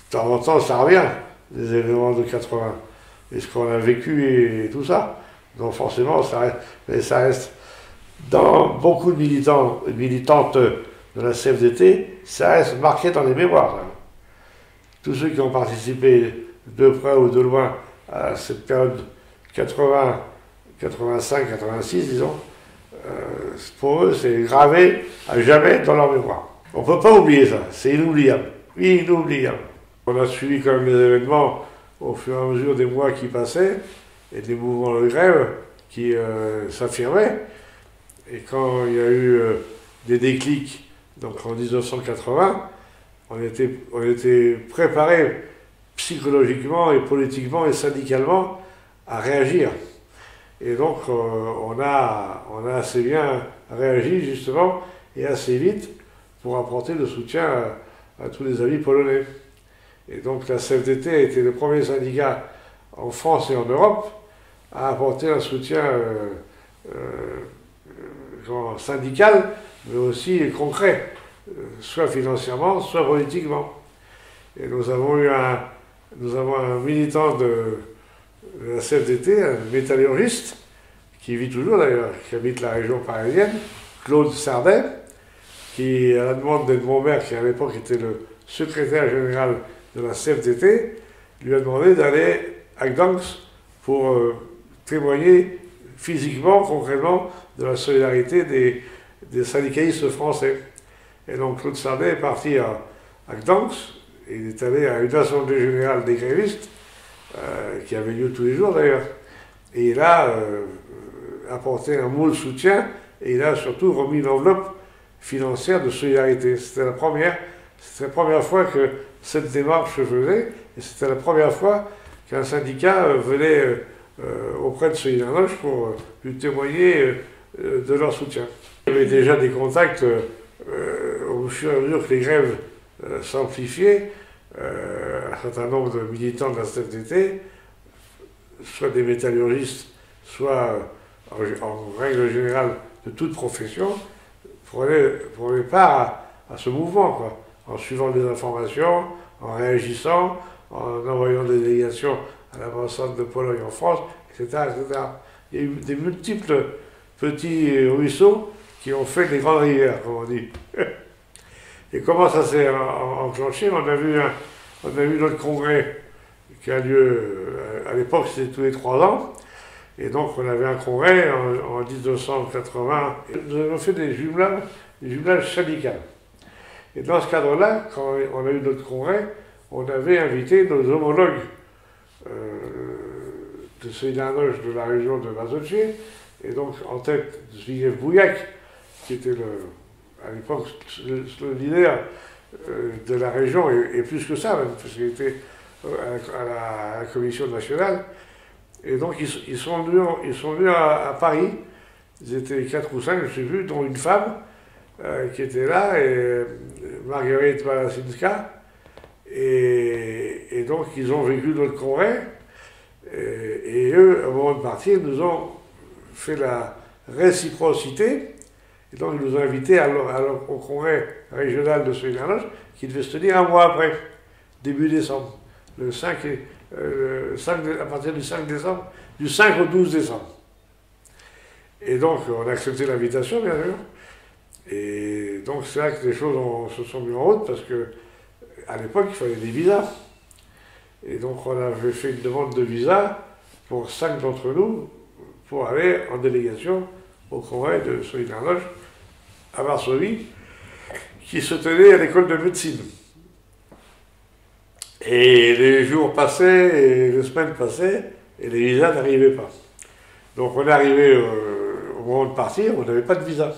de temps en temps, ça revient, les événements de 80, et ce qu'on a vécu et tout ça. Donc forcément, ça reste, mais ça reste dans beaucoup de militants et militantes de la CFDT, ça reste marqué dans les mémoires. Hein. Tous ceux qui ont participé de près ou de loin à cette période 80, 85, 86, disons, pour eux, c'est gravé à jamais dans leur mémoire. On ne peut pas oublier ça, c'est inoubliable, inoubliable. On a suivi quand même les événements au fur et à mesure des mois qui passaient et des mouvements de grève qui s'affirmaient. Et quand il y a eu des déclics, donc en 1980, on était préparés psychologiquement et politiquement et syndicalement à réagir. Et donc on a assez bien réagi justement et assez vite pour apporter le soutien à tous les amis polonais. Et donc la CFDT a été le premier syndicat en France et en Europe à apporter un soutien syndical, mais aussi concret, soit financièrement, soit politiquement. Et nous avons un militant de la CFDT, un métallurgiste, qui vit toujours d'ailleurs, qui habite la région parisienne, Claude Sardet, qui, à la demande d'Edmond Maire, qui à l'époque était le secrétaire général de la CFDT, lui a demandé d'aller à Gdansk pour témoigner physiquement, concrètement, de la solidarité des syndicalistes français. Et donc Claude Sardet est parti à Gdansk, et il est allé à une assemblée générale des grévistes, qui avait lieu tous les jours d'ailleurs, et il a apporté un mot de soutien, et il a surtout remis l'enveloppe financière de solidarité. C'était la première fois que cette démarche se faisait, et c'était la première fois qu'un syndicat venait auprès de Solidarność pour lui témoigner de leur soutien. Il y avait déjà des contacts au fur et à mesure que les grèves s'amplifiaient. Un certain nombre de militants de la CFDT, soit des métallurgistes, soit en règle générale de toute profession, prenaient part à ce mouvement, quoi, en suivant des informations, en réagissant, en envoyant des délégations à l'ambassade de Pologne en France, etc., etc. Il y a eu des multiples petits ruisseaux qui ont fait des grandes rivières, comme on dit. Et comment ça s'est enclenché? On a vu notre congrès qui a lieu, à l'époque c'était tous les 3 ans, et donc on avait un congrès en 1980. Nous avons fait des jumelages syndicaux. Et dans ce cadre-là, quand on a eu notre congrès, on avait invité nos homologues de Solidarność de la région de Mazowieckie, et donc en tête Zbigniew Bujak, qui était à l'époque le leader de la région, et plus que ça même, parce qu'il était à la commission nationale. Et donc ils sont venus à Paris, ils étaient 4 ou 5, je ne sais plus, dont une femme qui était là, et Marguerite Malasinska, et donc ils ont vécu notre congrès, et eux, au moment de partir, nous ont fait la réciprocité. Et donc, ils nous ont invités au congrès régional de Solidarność, qui devait se tenir un mois après, début décembre, à partir du 5 décembre, du 5 au 12 décembre. Et donc, on a accepté l'invitation, bien sûr. Et donc, c'est là que les choses se sont mises en route, parce qu'à l'époque, il fallait des visas. Et donc, on avait fait une demande de visa pour 5 d'entre nous, pour aller en délégation au congrès de Solidarność à Varsovie, qui se tenait à l'école de médecine. Et les jours passaient, et les semaines passaient, et les visas n'arrivaient pas. Donc on est arrivé au moment de partir, on n'avait pas de visa.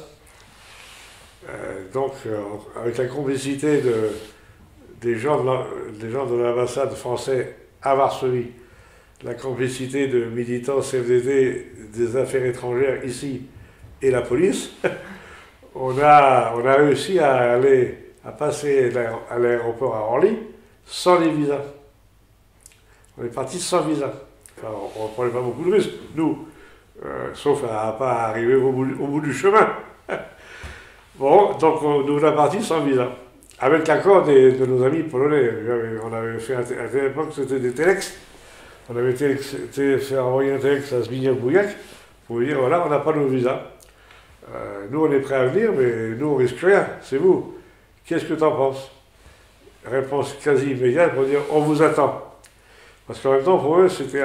Donc avec la complicité des gens de l'ambassade française à Varsovie, la complicité de militants CFDT des affaires étrangères ici et la police, on a réussi à passer à l'aéroport à Orly sans les visas. On est parti sans visa. Enfin, on ne prenait pas beaucoup de risques, nous, sauf à ne pas arriver au bout du chemin. Bon, donc nous sommes partis sans visa. avec l'accord de nos amis polonais. On avait fait, à l'époque, c'était des telex. On avait fait envoyer un telex à Zbigniew Boujak pour lui dire, voilà, on n'a pas nos visas. Nous, on est prêts à venir, mais nous, on risque rien. C'est vous. Qu'est-ce que tu en penses? Réponse quasi immédiate pour dire, on vous attend. Parce qu'en même temps, pour eux, c'était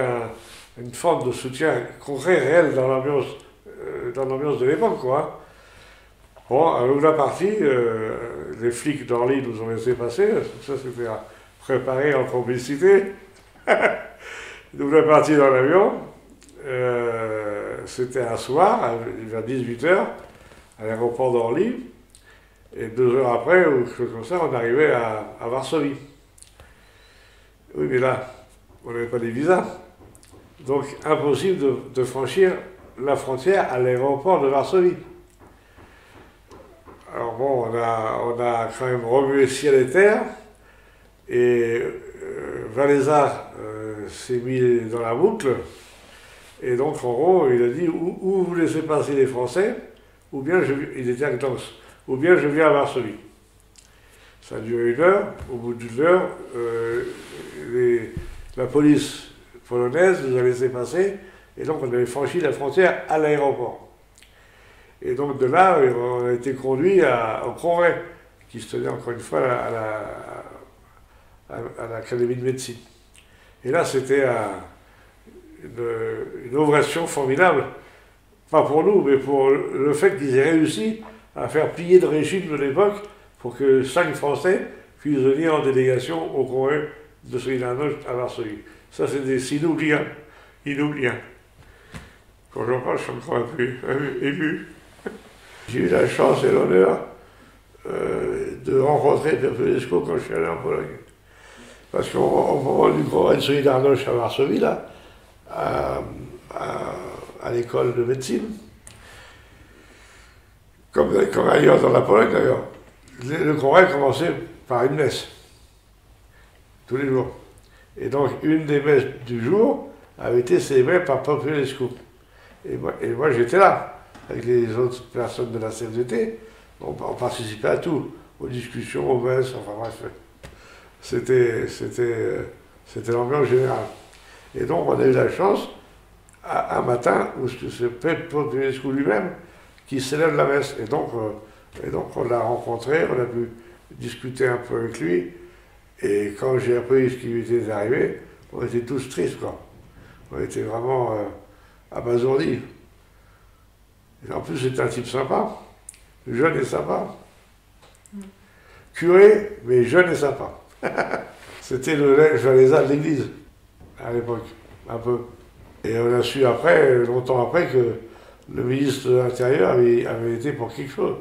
une forme de soutien concret, réel dans l'ambiance de l'époque, quoi. Bon, à nous la partie, les flics d'Orly nous ont laissé passer, ça c'était préparé en complicité. Nous la partie dans l'avion, c'était un soir, vers 18h, à l'aéroport d'Orly, et 2 heures après, ou quelque chose comme ça, on arrivait à Varsovie. Oui, mais là, on n'avait pas les visas. Donc, impossible de franchir la frontière à l'aéroport de Varsovie. Alors bon, on a quand même remué ciel et terre, et Valéza s'est mis dans la boucle, et donc en gros, il a dit ou vous laissez passer les Français, ou bien il était à Gdansk, ou bien je viens à Varsovie. Ça a duré 1 heure, au bout d'1 heure, la police polonaise nous a laissé passer, et donc on avait franchi la frontière à l'aéroport. Et donc de là, on a été conduit au congrès, qui se tenait encore une fois à l'Académie de médecine. Et là, c'était une ovation formidable, pas pour nous, mais pour le fait qu'ils aient réussi à faire plier le régime de l'époque pour que 5 Français puissent venir en délégation au congrès de Solidarność à Varsovie. Ça, c'est des inoubliables. Inoubliables. Quand j'en parle, je suis encore un peu ému. J'ai eu la chance et l'honneur de rencontrer Populescu quand je suis allé en Pologne. Parce qu'au moment du congrès de Solidarność à Varsovie, là, à l'école de médecine, comme ailleurs dans la Pologne d'ailleurs, le congrès commençait par une messe, tous les jours. Et donc, une des messes du jour avait été célébrée par Populescu. Et moi j'étais là, avec les autres personnes de la CFDT, on participait à tout, aux discussions, aux messes, enfin bref. C'était l'ambiance générale. Et donc on a eu la chance, un matin, où c'est Populescu lui-même qui célèbre la messe. Et donc on l'a rencontré, on a pu discuter un peu avec lui. Et quand j'ai appris ce qui lui était arrivé, on était tous tristes, quoi. On était vraiment abasourdis. Et en plus, c'était un type sympa, jeune et sympa. Curé, mais jeune et sympa. C'était le Valéza de l'église, à l'époque, un peu. Et on a su après, longtemps après, que le ministre de l'Intérieur avait été pour quelque chose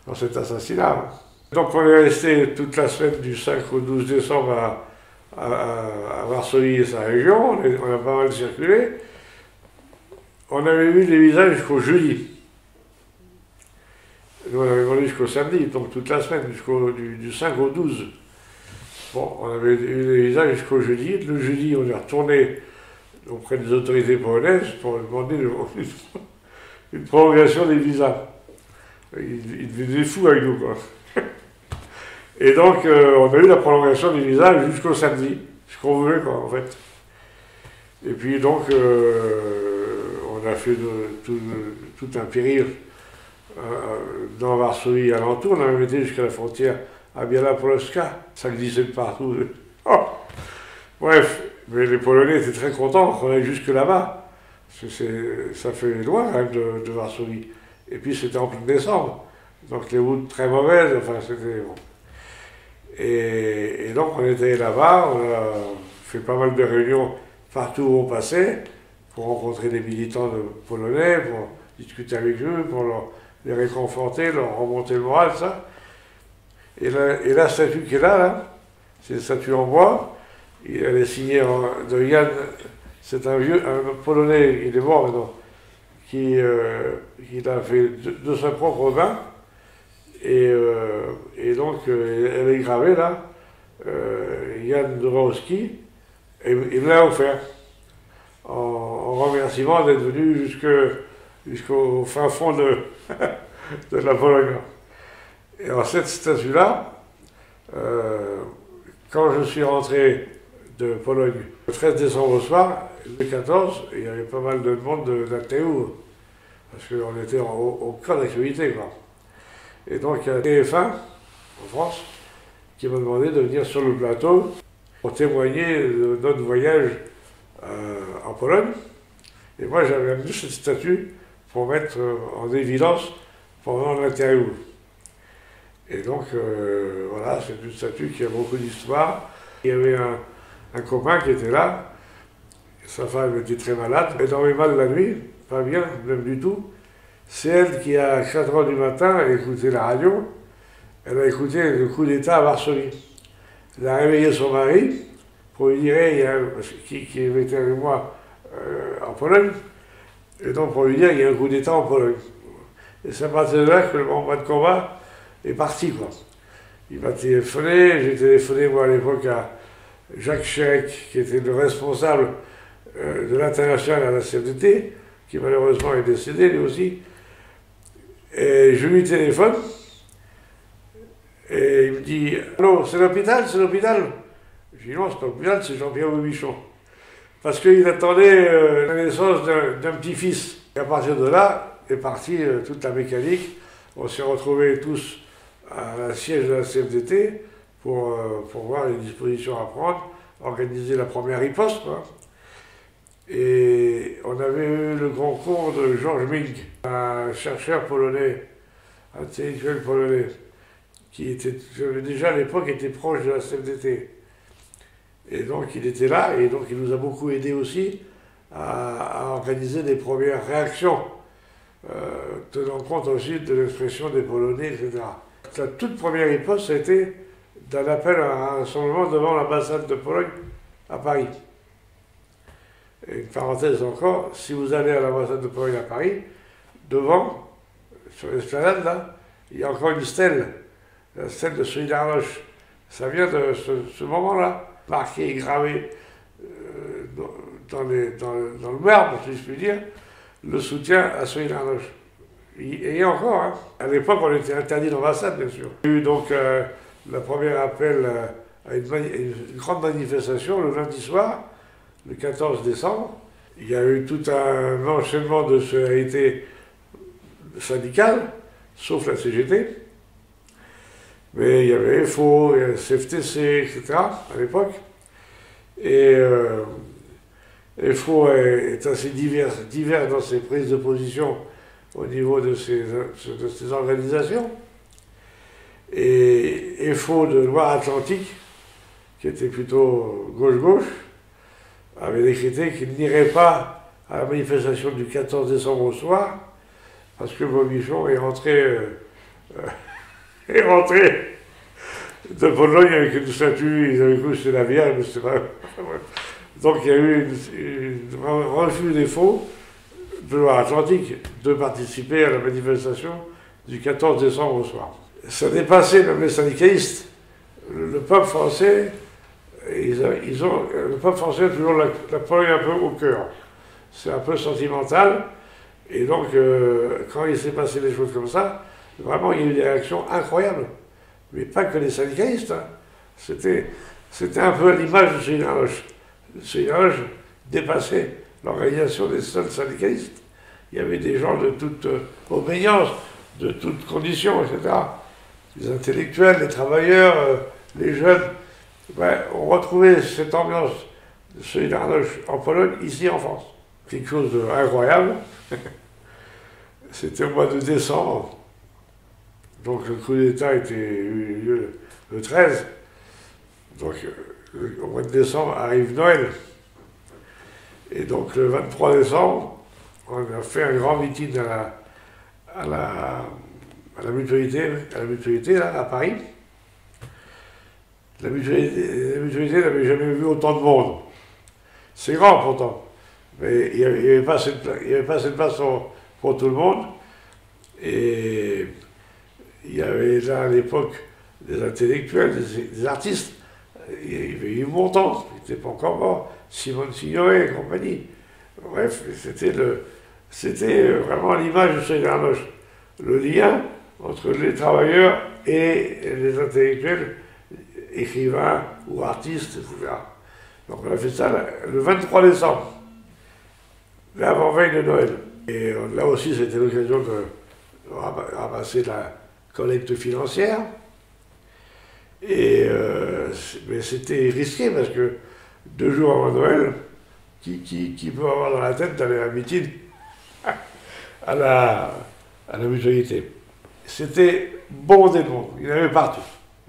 dans cet assassinat. Donc on est resté toute la semaine du 5 au 12 décembre à Varsovie et sa région, on a pas mal circulé. On avait vu les visages jusqu'au jeudi. Nous, on avait vendu jusqu'au samedi, donc toute la semaine, du 5 au 12. Bon, on avait eu les visages jusqu'au jeudi. Le jeudi, on est retourné auprès des autorités polonaises pour demander une prolongation des visas. Ils devenaient fous avec nous, quoi. Et donc, on a eu la prolongation des visas jusqu'au samedi, ce qu'on voulait, quoi, en fait. Et puis, donc, on a fait tout un périple dans Varsovie et alentour. On a même été jusqu'à la frontière à Biała-Polska. Ça glissait de partout. Oh, bref, mais les Polonais étaient très contents qu'on aille jusque là-bas. Ça fait loin, quand même, de Varsovie. Et puis, c'était en plein décembre. Donc, les routes très mauvaises, enfin, c'était... Bon. Et donc on était là-bas, on a fait pas mal de réunions partout où on passait, pour rencontrer des militants polonais, pour discuter avec eux, pour les réconforter, leur remonter le moral, ça. Et la statue qui est là, c'est une statue en bois, elle est signée de Jan, c'est un Polonais, il est mort maintenant, qui l'a fait de sa propre main. Et donc, elle est gravée là, Jan Dworowski, et il me l'a offert, en remerciement d'être venu jusqu'au fin fond de la Pologne. Et alors cette statue-là, Quand je suis rentré de Pologne le 13 décembre au soir, le 14, il y avait pas mal de monde de la TU, parce qu'on était au cœur d'actualité, quoi. Et donc il y a TF1 en France qui m'a demandé de venir sur le plateau pour témoigner de notre voyage en Pologne. Et moi j'avais amené cette statue pour mettre en évidence pendant l'interview. Et donc voilà, c'est une statue qui a beaucoup d'histoire. Il y avait un copain qui était là, sa femme était très malade, elle dormait mal la nuit, pas bien, même du tout. C'est elle qui, à 4 h du matin, a écouté la radio, elle a écouté le coup d'État à Varsovie. Elle a réveillé son mari pour lui dire, qui était avec moi en Pologne, et donc pour lui dire qu'il y a un coup d'État en Pologne. Et c'est à partir de là que le combat de combat est parti, quoi. Il m'a téléphoné, j'ai téléphoné moi à l'époque à Jacques Chirac, qui était le responsable de l'international à la CFDT, qui malheureusement est décédé lui aussi. Et je lui téléphone, et il me dit « Allô, c'est l'hôpital, c'est l'hôpital ?» Je dis « Non, c'est pas l'hôpital, c'est Jean-Pierre Aubuchon. » Parce qu'il attendait la naissance d'un petit-fils. Et à partir de là est partie toute la mécanique. On s'est retrouvés tous à la siège de la CFDT pour voir les dispositions à prendre, organiser la première riposte, quoi. Et on avait eu le concours de Georges Mink, un chercheur polonais, intellectuel polonais, qui était déjà à l'époque était proche de la CFDT. Et donc il était là, et donc il nous a beaucoup aidé aussi à organiser des premières réactions, tenant compte aussi de l'expression des Polonais, etc. La toute première riposte, ça a été d'un appel à un rassemblement devant l'ambassade de Pologne à Paris. Et une parenthèse encore, si vous allez à l'ambassade de Pologne à Paris, devant, sur l'esplanade là, il y a encore une stèle, la stèle de Solidarność. Ça vient de ce moment-là, marqué et gravé dans le marbre, si je puis dire, le soutien à Solidarność. Et encore, hein, à l'époque, on était interdit d'ambassade, bien sûr. Il y a eu donc le premier appel à une grande manifestation le lundi soir, le 14 décembre. Il y a eu tout un enchaînement de solidarités syndicales, sauf la CGT. Mais il y avait FO, il y avait CFTC, etc. à l'époque. Et FO est assez divers dans ses prises de position au niveau de ces organisations. Et FO de Loire-Atlantique, qui était plutôt gauche-gauche, avait décrété qu'il n'irait pas à la manifestation du 14 décembre au soir, parce que Bobichon est rentré de Pologne avec une statue, ils avaient cru que c'était la Vierge, mais c'était pas... Donc il y a eu un refus des faux de Loire-Atlantique de participer à la manifestation du 14 décembre au soir. Ça dépassait même les syndicalistes. Le peuple français, le peuple français a toujours la Pologne un peu au cœur. C'est un peu sentimental. Et donc, quand il s'est passé des choses comme ça, vraiment, il y a eu des réactions incroyables. Mais pas que les syndicalistes. Hein. C'était un peu à l'image de Solidarność. Solidarność dépassait l'organisation des seuls syndicalistes. Il y avait des gens de toute obéissance, de toutes conditions, etc. Les intellectuels, les travailleurs, les jeunes. Ben, on retrouvait cette ambiance de Solidarność en Pologne, ici en France. Quelque chose d'incroyable. C'était au mois de décembre. Donc le coup d'État était eu lieu le 13. Donc au mois de décembre arrive Noël. Et donc le 23 décembre, on a fait un grand meeting à la mutualité là, à Paris. La mutualité n'avait jamais vu autant de monde. C'est grand pourtant, mais il n'y avait pas assez de place pour tout le monde. Et il y avait là à l'époque des intellectuels, des artistes. Il y avait Yves Montand, qui n'était pas encore mort, Simone Signoret et compagnie. Bref, c'était vraiment l'image de Solidarność. Le lien entre les travailleurs et les intellectuels écrivains ou artistes, etc. Donc on a fait ça le 23 décembre, l'avant-veille de Noël. Et là aussi, c'était l'occasion de ramasser la collecte financière. Mais c'était risqué parce que 2 jours avant Noël, qui peut avoir dans la tête d'aller à un meeting à la mutualité? C'était bondé de monde, il y en avait partout.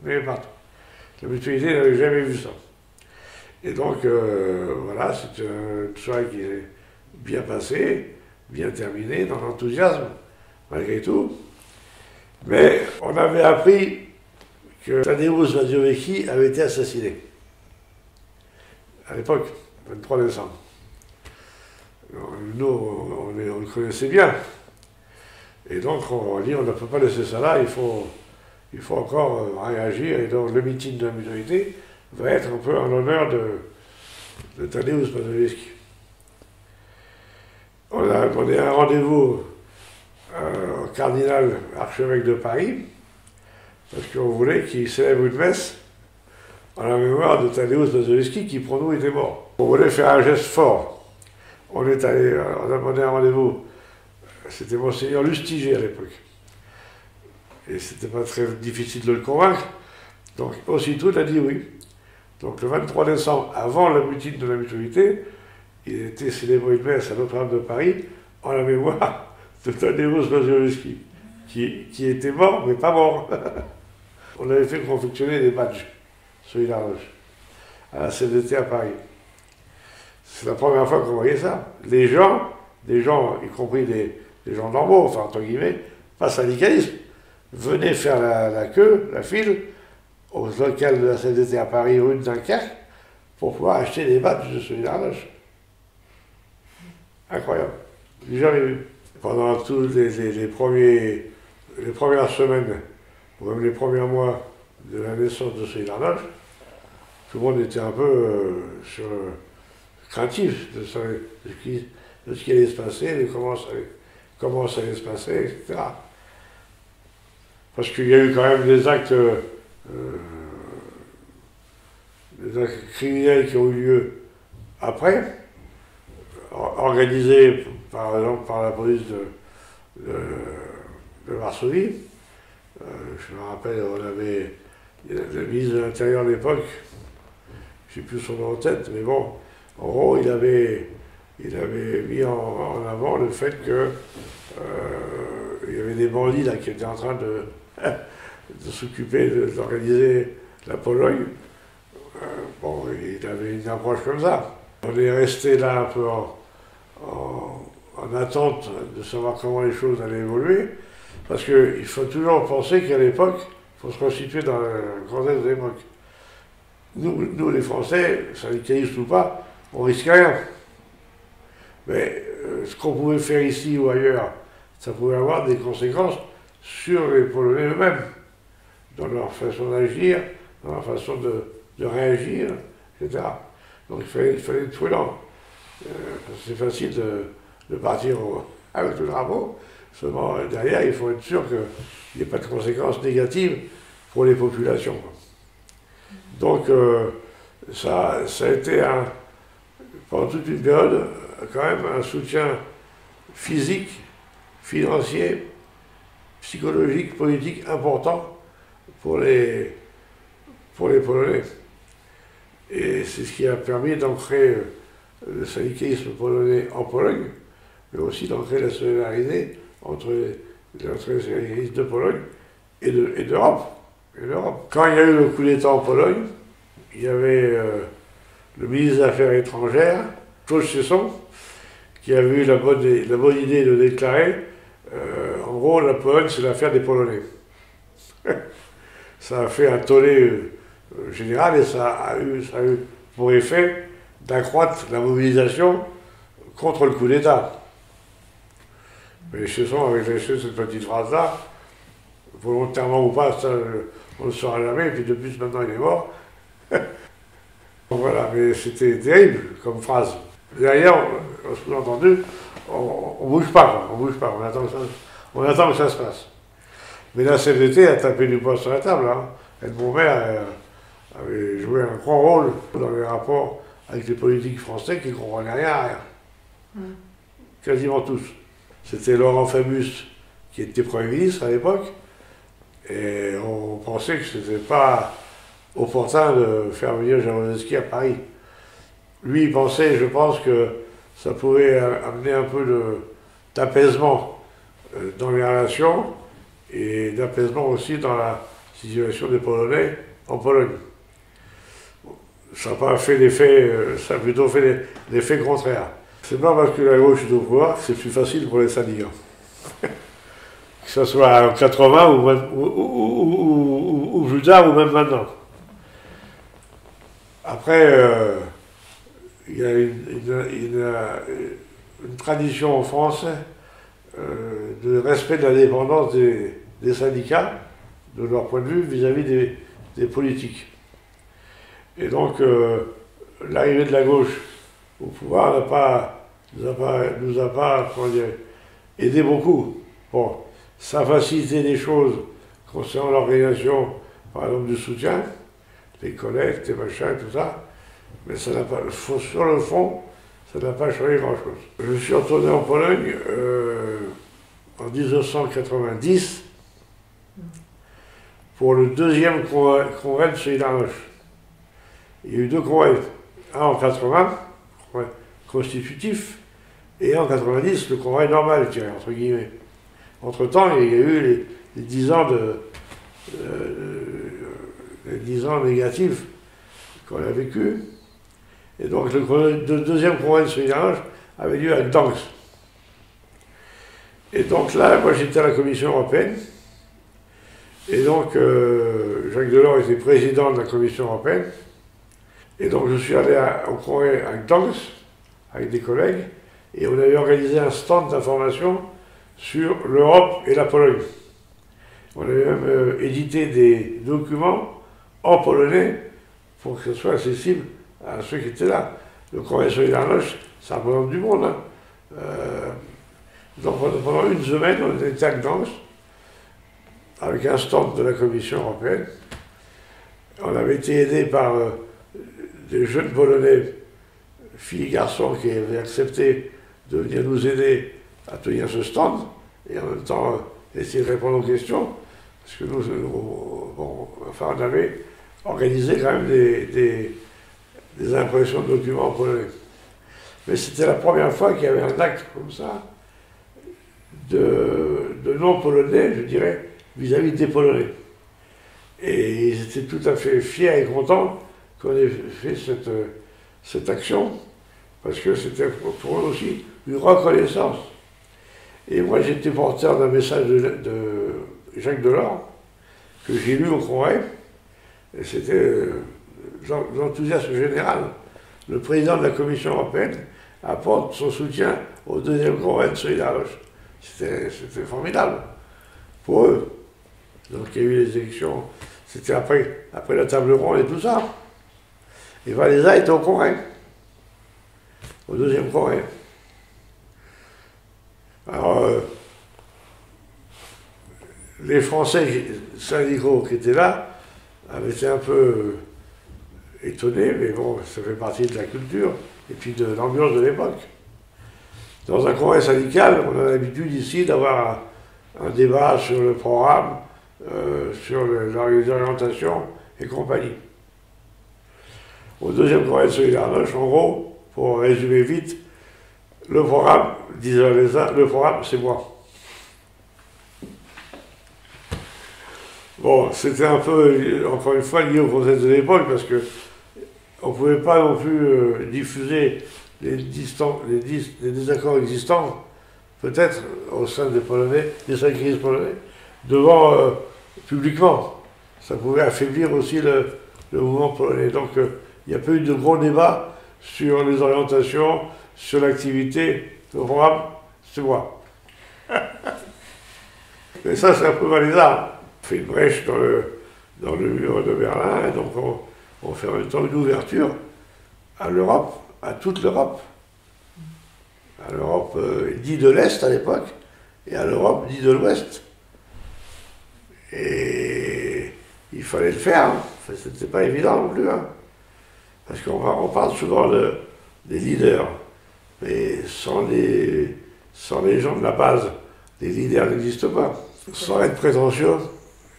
La mutualité n'avait jamais vu ça. Et donc, voilà, c'est une soirée qui est bien passée, bien terminée, dans l'enthousiasme, malgré tout. Mais on avait appris que Tadeusz Mazowiecki avait été assassiné. À l'époque, 23 décembre. Nous, on le connaissait bien. Et donc, on dit, on ne peut pas laisser ça là, il faut encore réagir. Et donc, le meeting de la mutualité va être un peu en l'honneur de Tadeusz Mazowiecki. On a donné un rendez-vous au cardinal archevêque de Paris, parce qu'on voulait qu'il célèbre une messe en la mémoire de Tadeusz Mazowiecki, qui pour nous était mort. On voulait faire un geste fort. On a demandé un rendez-vous. C'était Monseigneur Lustiger à l'époque. Et c'était pas très difficile de le convaincre. Donc aussitôt, il a dit oui. Donc le 23 décembre, avant la meeting de la mutualité, il était célébré une messe à Notre-Dame de Paris en la mémoire de Tadeusz Mazowiecki, qui était mort, mais pas mort. On avait fait confectionner des badges Solidarność à la CFDT à Paris. C'est la première fois qu'on voyait ça. Des gens, y compris des gens normaux, enfin entre guillemets, pas syndicalistes, venaient faire la queue, la file, au local de la CFDT à Paris, rue de Dunkerque, pour pouvoir acheter des badges de Solidarność. Incroyable. J'ai jamais vu. Pendant toutes les premières semaines, ou même les premiers mois de la naissance de Solidarność, tout le monde était un peu craintif de ce qui allait se passer, de comment ça allait se passer, etc. Parce qu'il y a eu quand même des actes criminels qui ont eu lieu après, organisés par exemple par la police de Varsovie. Je me rappelle, on avait le ministre de l'Intérieur de l'époque, je ne sais plus son nom en tête, mais bon, en gros, il avait mis en avant le fait que il y avait des bandits là qui étaient en train de s'occuper d'organiser la Pologne. Bon, il avait une approche comme ça. On est resté là un peu en attente de savoir comment les choses allaient évoluer, parce qu'il faut toujours penser qu'à l'époque, il faut se constituer dans le contexte de l'époque. Nous, les Français, syndicalistes ou pas, on risque rien. Mais ce qu'on pouvait faire ici ou ailleurs, ça pouvait avoir des conséquences sur les Polonais eux-mêmes, dans leur façon d'agir, dans leur façon de réagir, etc. Donc il fallait être prudent. C'est facile de partir avec le drapeau, seulement derrière, il faut être sûr qu'il n'y ait pas de conséquences négatives pour les populations. Donc ça a été pendant toute une période quand même un soutien physique, financier, psychologique, politique important pour les Polonais. Et c'est ce qui a permis d'ancrer le syndicalisme polonais en Pologne, mais aussi d'ancrer la solidarité entre les syndicalistes de Pologne et d'Europe. Quand il y a eu le coup d'État en Pologne, il y avait le ministre des Affaires étrangères, Claude Chesson, qui avait eu la bonne idée de déclarer en gros, la Pologne, c'est l'affaire des Polonais. Ça a fait un tollé général et ça a eu pour effet d'accroître la mobilisation contre le coup d'État. Mais Chesson avait laissé cette petite phrase-là, volontairement ou pas, ça, on ne le saura jamais, et puis depuis maintenant il est mort. Voilà, mais c'était terrible comme phrase. Derrière, au sous-entendu, on bouge pas, on attend que ça se passe. Mais la CFDT a tapé du poing sur la table. Hein. Edmond Maire avait joué un grand rôle dans les rapports avec les politiques français qui ne comprenaient rien à rien. Quasiment tous. C'était Laurent Fabius qui était Premier ministre à l'époque, et on pensait que ce n'était pas opportun de faire venir Jaruzelski à Paris. Lui, il pensait, je pense, que ça pouvait amener un peu d'apaisement dans les relations et d'apaisement aussi dans la situation des Polonais en Pologne. Ça n'a pas fait l'effet, ça a plutôt fait l'effet contraire. C'est pas parce que la gauche est au pouvoir que c'est plus facile pour les syndicats. Que ce soit en 80 ou plus tard ou même maintenant. Après, il y a une tradition en France de respect de l'indépendance des syndicats, de leur point de vue vis-à-vis des politiques. Et donc, l'arrivée de la gauche au pouvoir nous a pas comment dire, aidé beaucoup. Bon, ça a facilité les choses concernant l'organisation, par exemple, du soutien, les collectes, les machins, tout ça, mais ça n'a pas, sur le fond, ça n'a pas changé grand-chose. Je suis retourné en Pologne en 1990 pour le deuxième congrès de Solidarność. Il y a eu deux congrès, un en 80, congrès constitutif, et en 90, le congrès normal, je dirais, entre guillemets. Entre-temps, il y a eu les 10 ans les 10 ans négatifs qu'on a vécu. Et donc le deuxième congrès de Solidarność avait lieu à Gdańsk. Et donc là, moi j'étais à la Commission européenne. Et donc Jacques Delors était président de la Commission européenne. Et donc je suis allé au congrès à Gdańsk avec des collègues. Et on avait organisé un stand d'information sur l'Europe et la Pologne. On avait même édité des documents en polonais pour que ce soit accessible à ceux qui étaient là. Le congrès Solidarność, ça représente du monde. Hein. Donc pendant une semaine, on était à Gdańsk avec un stand de la Commission européenne. On avait été aidé par des jeunes Polonais, filles et garçons, qui avaient accepté de venir nous aider à tenir ce stand et en même temps essayer de répondre aux questions. Parce que on avait organisé quand même des impressions de documents en polonais. Mais c'était la première fois qu'il y avait un acte comme ça de non-polonais, je dirais, vis-à-vis des Polonais. Et ils étaient tout à fait fiers et contents qu'on ait fait cette action, parce que c'était pour eux aussi une reconnaissance. Et moi j'étais porteur d'un message de Jacques Delors, que j'ai lu au congrès, et c'était l'enthousiasme général. Le président de la Commission européenne apporte son soutien au deuxième congrès de Solidarność. C'était formidable pour eux. Donc il y a eu les élections, c'était après la table ronde et tout ça. Et Valéza était au congrès, au deuxième congrès. Alors, les Français syndicaux qui étaient là avaient été un peu étonnés, mais bon, ça fait partie de la culture et puis de l'ambiance de l'époque. Dans un congrès syndical, on a l'habitude ici d'avoir un débat sur le programme, sur les orientations et compagnie. Au deuxième congrès de Solidarność, en gros, pour résumer vite, le programme, disaient les uns, le programme, c'est moi. Bon, c'était un peu, encore une fois, lié au contexte de l'époque, parce que on ne pouvait pas non plus diffuser les désaccords existants, peut-être au sein des Polonais, des syndicalistes polonais, devant publiquement. Ça pouvait affaiblir aussi le mouvement polonais. Donc il n'y a pas eu de gros débats sur les orientations, sur l'activité. Le programme, c'est moi. Mais ça, c'est un peu malaisant. On fait une brèche dans le mur de Berlin, et donc on fait en même temps une ouverture à l'Europe, à toute l'Europe. À l'Europe dite de l'Est à l'époque, et à l'Europe dite de l'Ouest. Et il fallait le faire. Hein. Enfin, c'était pas évident non plus. Hein. Parce qu'on parle souvent des leaders. Mais sans les gens de la base, les leaders n'existent pas. Sans être prétentieux,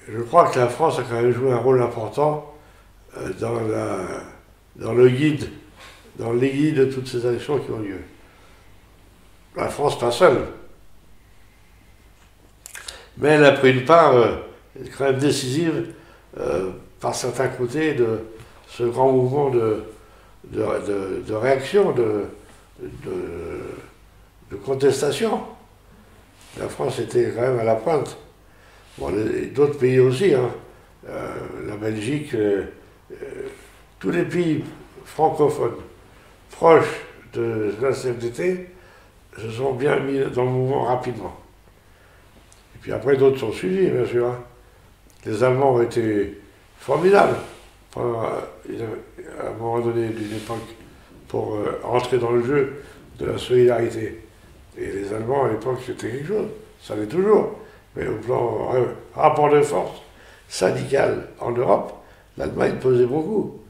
je crois que la France a quand même joué un rôle important dans le guide, dans les guides de toutes ces élections qui ont lieu. La France pas seule. Mais elle a pris une part quand même décisive par certains côtés de ce grand mouvement de réaction, de contestation. La France était quand même à la pointe. Bon, d'autres pays aussi, hein. La Belgique, tous les pays francophones proches de la CFDT se sont bien mis dans le mouvement rapidement. Et puis après, d'autres sont suivis, bien sûr. Hein. Les Allemands ont été formidables à un moment donné d'une époque pour entrer dans le jeu de la solidarité. Et les Allemands, à l'époque, c'était quelque chose. Ça l'est toujours. Mais au plan rapport de force syndical en Europe, l'Allemagne pesait beaucoup.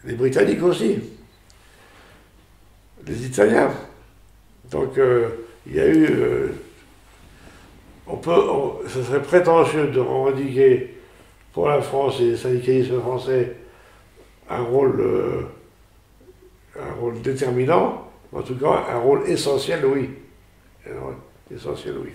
Les Britanniques aussi. Les Italiens. Donc, il y a eu... ce serait prétentieux de revendiquer pour la France et les syndicalistes français un rôle déterminant, en tout cas un rôle essentiel, oui. Un rôle essentiel, oui.